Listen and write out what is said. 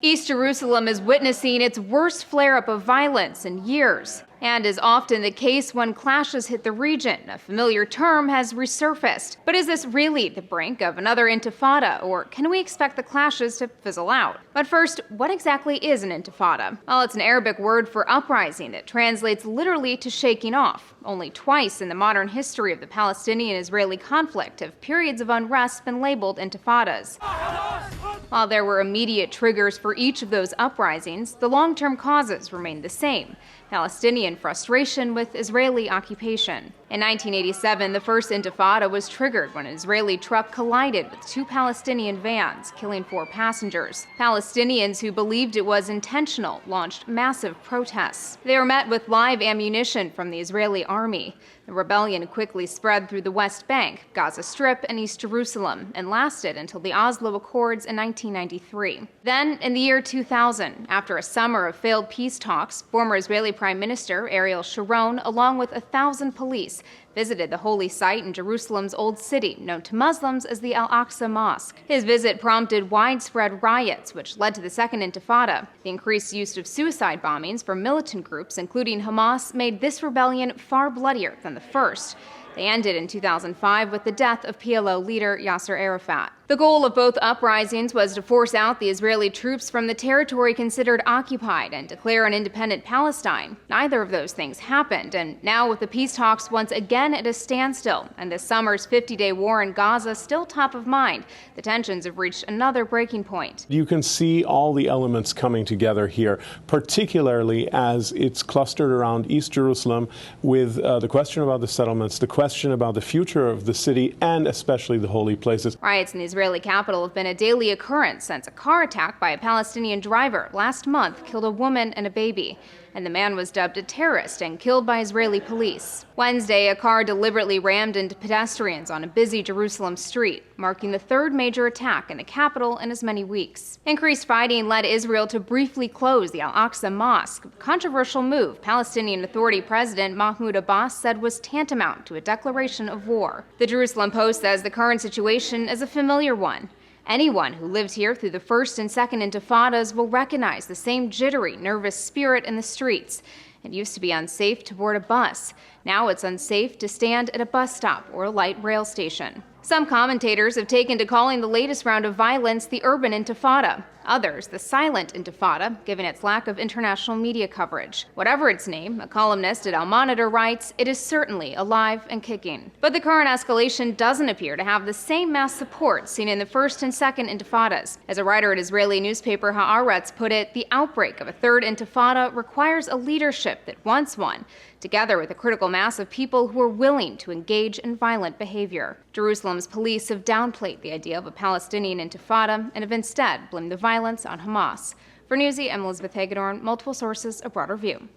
East Jerusalem is witnessing its worst flare-up of violence in years. And as often the case when clashes hit the region, a familiar term has resurfaced. But is this really the brink of another intifada, or can we expect the clashes to fizzle out? But first, what exactly is an intifada? Well, it's an Arabic word for uprising that translates literally to shaking off. Only twice in the modern history of the Palestinian-Israeli conflict have periods of unrest been labeled intifadas. While there were immediate triggers for each of those uprisings, the long-term causes remained the same: Palestinian frustration with Israeli occupation. In 1987, the first intifada was triggered when an Israeli truck collided with two Palestinian vans, killing 4 passengers. Palestinians who believed it was intentional launched massive protests. They were met with live ammunition from the Israeli army. The rebellion quickly spread through the West Bank, Gaza Strip, and East Jerusalem, and lasted until the Oslo Accords in 1993. Then, in the year 2000, after a summer of failed peace talks, former Israeli Prime Minister Ariel Sharon, along with 1,000 police, visited the holy site in Jerusalem's Old City, known to Muslims as the Al-Aqsa Mosque. His visit prompted widespread riots, which led to the Second Intifada. The increased use of suicide bombings from militant groups, including Hamas, made this rebellion far bloodier than the first. They ended in 2005 with the death of PLO leader Yasser Arafat. The goal of both uprisings was to force out the Israeli troops from the territory considered occupied and declare an independent Palestine. Neither of those things happened, and now with the peace talks once again at a standstill and this summer's 50-day war in Gaza still top of mind, the tensions have reached another breaking point. You can see all the elements coming together here, particularly as it's clustered around East Jerusalem with the question about the settlements, the question about the future of the city, and especially the holy places. Riots in the Israeli capital have been a daily occurrence since a car attack by a Palestinian driver last month killed a woman and a baby, and the man was dubbed a terrorist and killed by Israeli police. Wednesday, a car deliberately rammed into pedestrians on a busy Jerusalem street, marking the third major attack in the capital in as many weeks. Increased fighting led Israel to briefly close the Al-Aqsa Mosque, a controversial move Palestinian Authority President Mahmoud Abbas said was tantamount to a declaration of war. The Jerusalem Post says the current situation is a familiar one. Anyone who lived here through the first and second intifadas will recognize the same jittery, nervous spirit in the streets. It used to be unsafe to board a bus. Now it's unsafe to stand at a bus stop or a light rail station. Some commentators have taken to calling the latest round of violence the urban intifada. Others, the silent intifada, given its lack of international media coverage. Whatever its name, a columnist at Al Monitor writes, it is certainly alive and kicking. But the current escalation doesn't appear to have the same mass support seen in the first and second intifadas. As a writer at Israeli newspaper Haaretz put it, the outbreak of a third intifada requires a leadership that wants one, together with a critical mass of people who are willing to engage in violent behavior. Jerusalem's police have downplayed the idea of a Palestinian intifada and have instead blamed the violence on Hamas. For Newsy, I'm Elizabeth Hagedorn, multiple sources, a broader view.